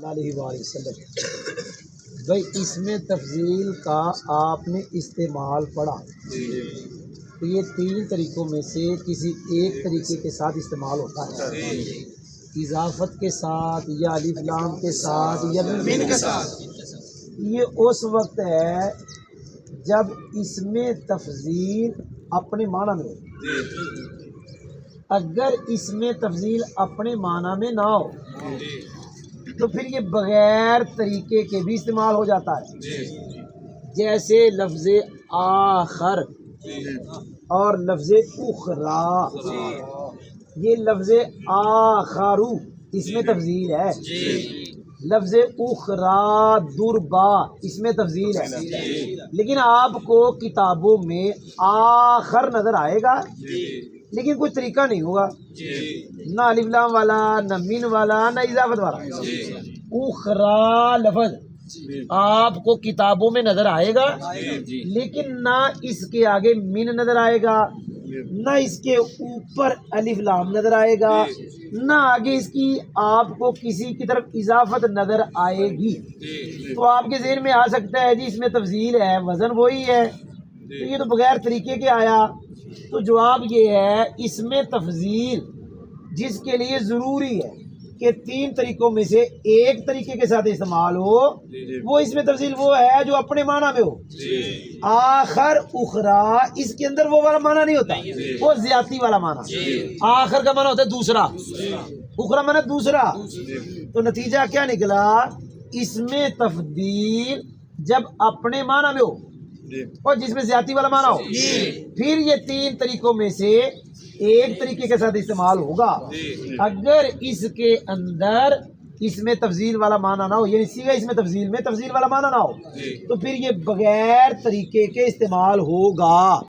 علیہ وآلہ وسلم بھائی اس میں تفضیل کا آپ نے استعمال پڑھا تو یہ تین طریقوں میں سے کسی ایک طریقے کے ساتھ استعمال ہوتا ہے، اضافت کے ساتھ یا الف لام کے ساتھ یا من کے ساتھ۔ یہ اس وقت ہے جب اس میں تفضیل اپنے معنی میں ہو۔ اگر اس میں تفضیل اپنے معنی میں نہ ہو تو پھر یہ بغیر طریقے کے بھی استعمال ہو جاتا ہے، جیسے لفظ آخر اور لفظ اخری۔ یہ لفظ آخرو اس میں تفضیل ہے، لفظ اخری دربا اس میں تفضیل ہے، لیکن آپ کو کتابوں میں آخر نظر آئے گا لیکن کوئی طریقہ نہیں ہوگا، نہ الف لام والا، نہ من والا، نہ اضافت والا۔ اخری لفظ آپ کو کتابوں میں نظر آئے گا لیکن نہ اس کے آگے من نظر آئے گا، نہ اس کے اوپر الف لام نظر آئے گا، نہ آگے اس کی آپ کو کسی کی طرف اضافت نظر آئے گی۔ تو آپ کے ذہن میں آ سکتا ہے جی اس میں تفضیل ہے، وزن وہی ہے، تو یہ تو بغیر طریقے کے آیا۔ تو جواب یہ ہے اس میں تفضیل جس کے لیے ضروری ہے کہ تین طریقوں میں سے ایک طریقے کے ساتھ استعمال ہو، وہ اس میں تفضیل وہ ہے جو اپنے معنی میں ہو۔ آخر اخری اس کے اندر وہ والا معنی نہیں ہوتا، وہ زیادتی والا معنی۔ آخر کا معنی ہوتا ہے دوسرا، اخری معنی دوسرا۔ تو نتیجہ کیا نکلا؟ اس میں تفضیل جب اپنے معنی میں ہو اور جس میں زیادتی والا معنی ہو، پھر یہ تین طریقوں میں سے ایک طریقے کے ساتھ استعمال ہوگا۔ اگر اس کے اندر اس میں تفضیل والا معنی نہ ہو، یعنی سیغہ اس میں تفضیل والا معنی نہ ہو، تو پھر یہ بغیر طریقے کے استعمال ہوگا۔